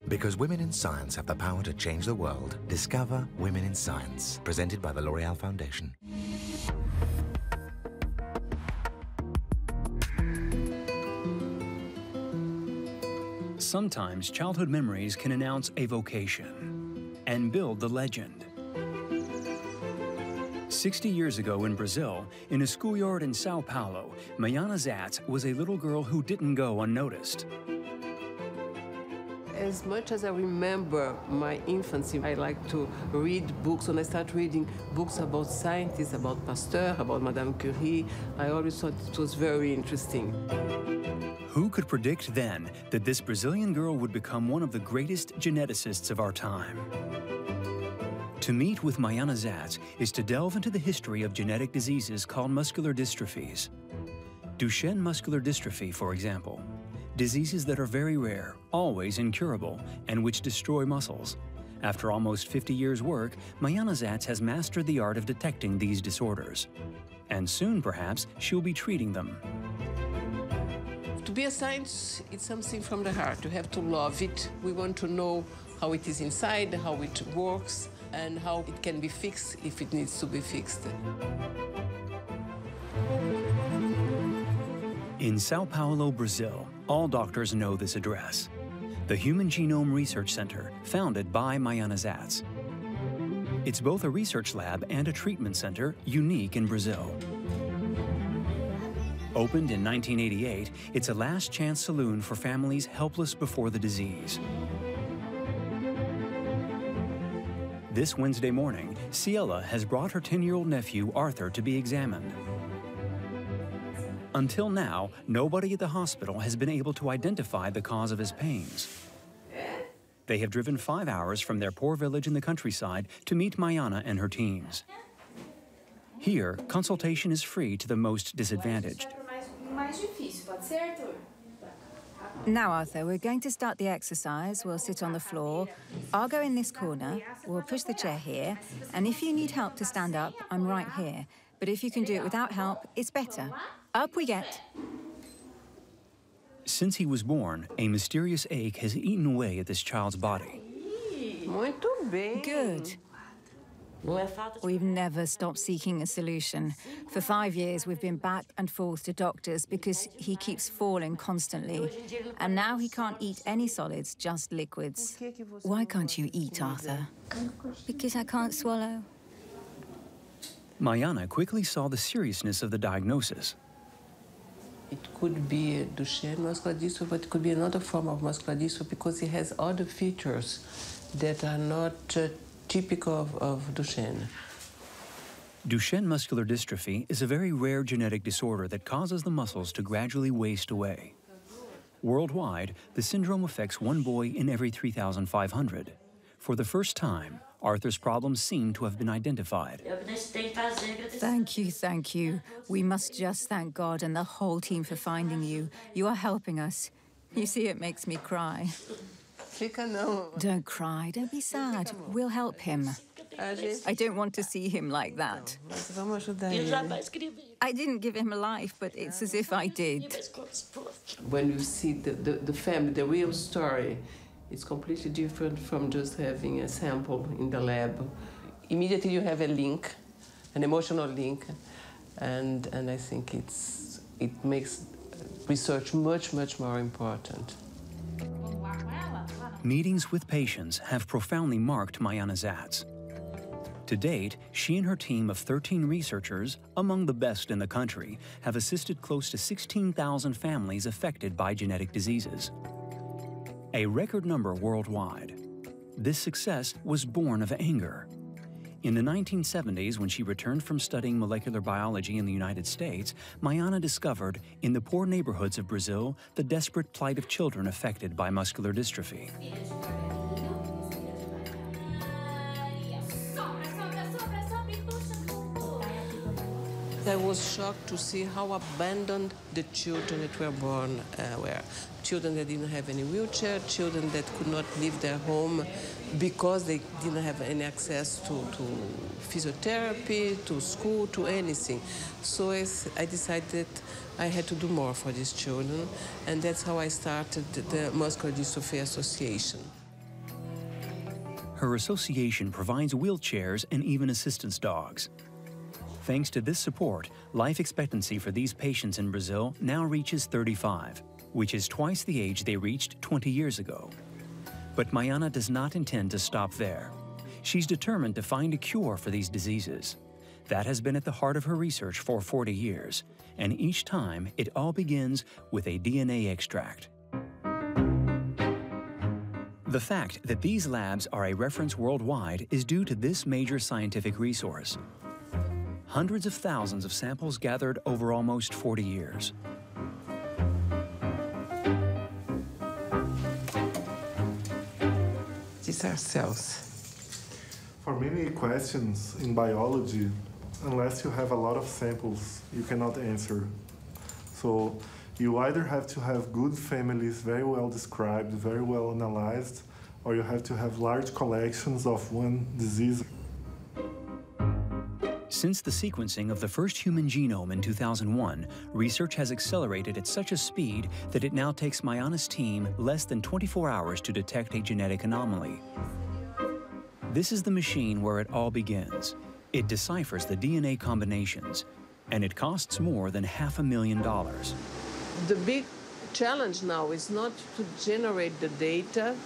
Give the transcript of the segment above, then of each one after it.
Because women in science have the power to change the world, discover Women in Science, presented by the L'Oréal Foundation. Sometimes childhood memories can announce a vocation and build the legend. 60 years ago in Brazil, in a schoolyard in Sao Paulo, Mayana Zatz was a little girl who didn't go unnoticed. As much as I remember my infancy, I like to read books. When I start reading books about scientists, about Pasteur, about Madame Curie, I always thought it was very interesting. Who could predict then that this Brazilian girl would become one of the greatest geneticists of our time? To meet with Mayana Zatz is to delve into the history of genetic diseases called muscular dystrophies. Duchenne muscular dystrophy, for example. Diseases that are very rare, always incurable, and which destroy muscles. After almost 50 years' work, Mayana Zatz has mastered the art of detecting these disorders. And soon, perhaps, she'll be treating them. To be a scientist, it's something from the heart. You have to love it. We want to know how it is inside, how it works, and how it can be fixed if it needs to be fixed. In Sao Paulo, Brazil, all doctors know this address. The Human Genome Research Center, founded by Mayana Zatz. It's both a research lab and a treatment center unique in Brazil. Opened in 1988, it's a last-chance saloon for families helpless before the disease. This Wednesday morning, Ciela has brought her 10-year-old nephew, Arthur, to be examined. Until now, nobody at the hospital has been able to identify the cause of his pains. They have driven 5 hours from their poor village in the countryside to meet Mayana and her teams. Here, consultation is free to the most disadvantaged. Now, Arthur, we're going to start the exercise. We'll sit on the floor. I'll go in this corner. We'll push the chair here. And if you need help to stand up, I'm right here. But if you can do it without help, it's better. Up we get. Since he was born, a mysterious ache has eaten away at this child's body. Muito bem. Good. We've never stopped seeking a solution. For 5 years, we've been back and forth to doctors because he keeps falling constantly. And now he can't eat any solids, just liquids. Why can't you eat, Arthur? Because I can't swallow. Mayana quickly saw the seriousness of the diagnosis. It could be Duchenne muscular dystrophy, but it could be another form of muscular dystrophy because it has other features that are not typical of Duchenne. Duchenne muscular dystrophy is a very rare genetic disorder that causes the muscles to gradually waste away. Worldwide, the syndrome affects one boy in every 3,500. For the first time, Arthur's problems seem to have been identified. Thank you, thank you. We must just thank God and the whole team for finding you. You are helping us. You see, it makes me cry. Don't cry, don't be sad. We'll help him. I don't want to see him like that. I didn't give him a life, but it's as if I did. When you see the family, the real story, it's completely different from just having a sample in the lab. Immediately you have a link, an emotional link, and I think it makes research much, much more important. Meetings with patients have profoundly marked Mayana Zatz. To date, she and her team of 13 researchers, among the best in the country, have assisted close to 16,000 families affected by genetic diseases. A record number worldwide. This success was born of anger. In the 1970s, when she returned from studying molecular biology in the United States, Mayana discovered, in the poor neighborhoods of Brazil, the desperate plight of children affected by muscular dystrophy. I was shocked to see how abandoned the children that were born were. Children that didn't have any wheelchair, children that could not leave their home because they didn't have any access to physiotherapy, to school, to anything. So I decided I had to do more for these children, and that's how I started the Muscular Dystrophy Association. Her association provides wheelchairs and even assistance dogs. Thanks to this support, life expectancy for these patients in Brazil now reaches 35, which is twice the age they reached 20 years ago. But Mayana does not intend to stop there. She's determined to find a cure for these diseases. That has been at the heart of her research for 40 years, and each time it all begins with a DNA extract. The fact that these labs are a reference worldwide is due to this major scientific resource. Hundreds of thousands of samples gathered over almost 40 years. These are cells. For many questions in biology, unless you have a lot of samples, you cannot answer. So you either have to have good families, very well described, very well analyzed, or you have to have large collections of one disease. Since the sequencing of the first human genome in 2001, research has accelerated at such a speed that it now takes Mayana's team less than 24 hours to detect a genetic anomaly. This is the machine where it all begins. It deciphers the DNA combinations, and it costs more than $500,000. The big challenge now is not to generate the data,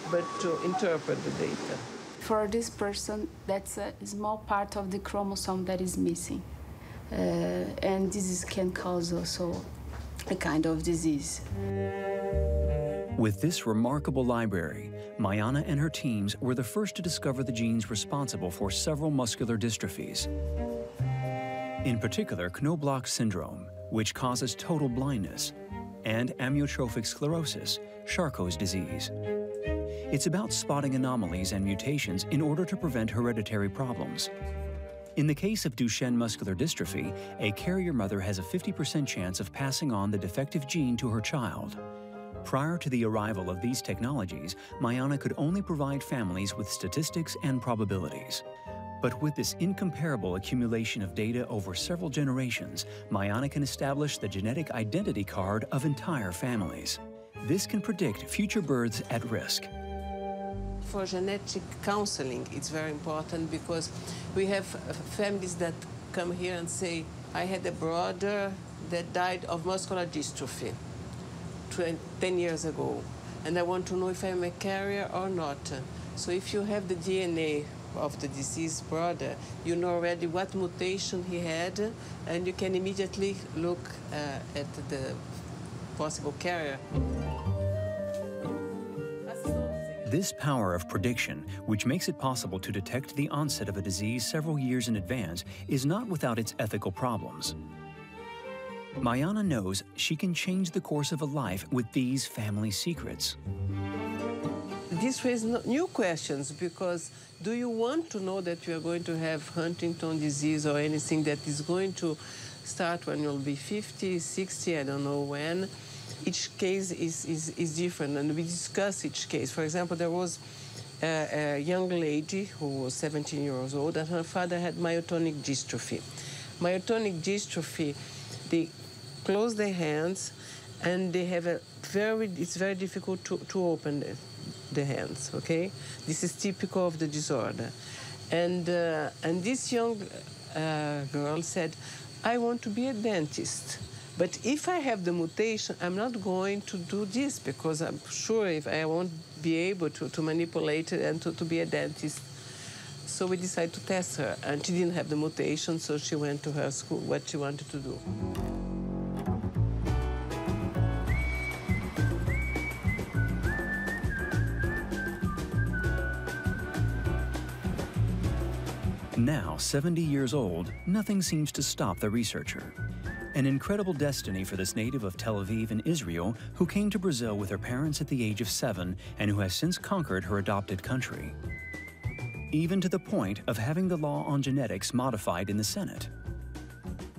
but to interpret the data. For this person, that's a small part of the chromosome that is missing. And this can cause also a kind of disease. With this remarkable library, Mayana and her teams were the first to discover the genes responsible for several muscular dystrophies. In particular, Knoblauch syndrome, which causes total blindness, and amyotrophic sclerosis, Charcot's disease. It's about spotting anomalies and mutations in order to prevent hereditary problems. In the case of Duchenne muscular dystrophy, a carrier mother has a 50% chance of passing on the defective gene to her child. Prior to the arrival of these technologies, Mayana could only provide families with statistics and probabilities. But with this incomparable accumulation of data over several generations, Mayana can establish the genetic identity card of entire families. This can predict future births at risk. For genetic counseling, it's very important because we have families that come here and say, I had a brother that died of muscular dystrophy 10 years ago, and I want to know if I'm a carrier or not. So if you have the DNA of the deceased brother, you know already what mutation he had, and you can immediately look at the possible carrier. This power of prediction, which makes it possible to detect the onset of a disease several years in advance, is not without its ethical problems. Mayana knows she can change the course of a life with these family secrets. This raises new questions, because do you want to know that you are going to have Huntington disease or anything that is going to start when you'll be 50, 60, I don't know when? Each case is different, and we discuss each case. For example, there was a young lady who was 17 years old, and her father had myotonic dystrophy. Myotonic dystrophy, they close their hands, and they have it's very difficult to open the hands, okay? This is typical of the disorder. And this young girl said, I want to be a dentist. But if I have the mutation, I'm not going to do this, because I'm sure if I won't be able to manipulate it and to be a dentist. So we decided to test her, and she didn't have the mutation, so she went to her school, what she wanted to do. Now, 70 years old, nothing seems to stop the researcher. An incredible destiny for this native of Tel Aviv in Israel, who came to Brazil with her parents at the age of 7 and who has since conquered her adopted country. Even to the point of having the law on genetics modified in the Senate.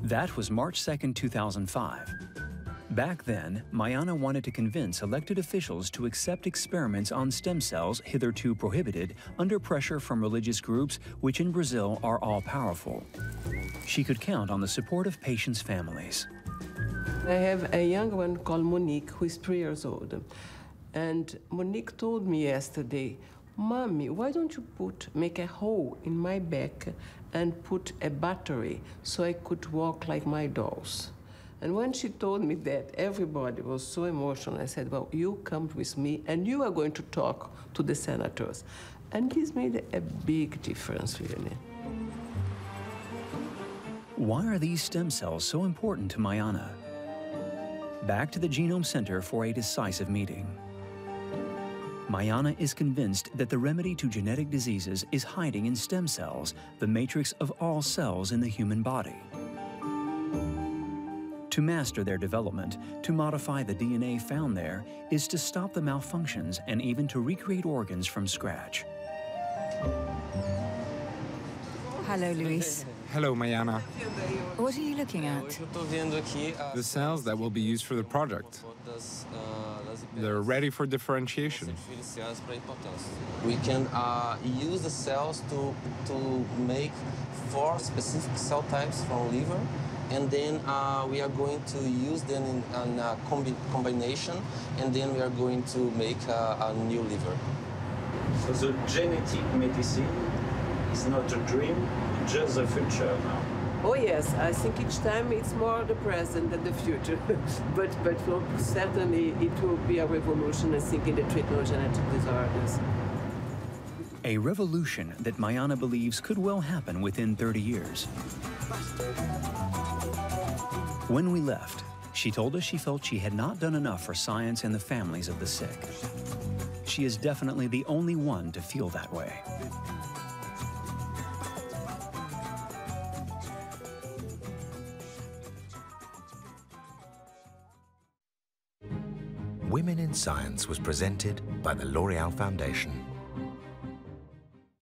That was March 2, 2005. Back then, Mayana wanted to convince elected officials to accept experiments on stem cells hitherto prohibited under pressure from religious groups which in Brazil are all-powerful. She could count on the support of patients' families. I have a young one called Monique, who is 3 years old. And Monique told me yesterday, "Mommy, why don't you make a hole in my back and put a battery so I could walk like my dolls?" And when she told me that, everybody was so emotional. I said, "Well, you come with me and you are going to talk to the senators." And this made a big difference, really. Why are these stem cells so important to Mayana? Back to the Genome Center for a decisive meeting. Mayana is convinced that the remedy to genetic diseases is hiding in stem cells, the matrix of all cells in the human body. To master their development, to modify the DNA found there, is to stop the malfunctions and even to recreate organs from scratch. Hello, Luis. Hello, Mayana. What are you looking at? The cells that will be used for the project. They're ready for differentiation. We can use the cells to make 4 specific cell types from liver, and then we are going to use them in a combination, and then we are going to make a new liver. So the genetic medicine is not a dream, just the future now. Oh yes, I think each time it's more the present than the future. but certainly it will be a revolution, I think, in the treatment of genetic disorders. A revolution that Mayana believes could well happen within 30 years. When we left, she told us she felt she had not done enough for science and the families of the sick. She is definitely the only one to feel that way. Women in Science was presented by the L'Oréal Foundation.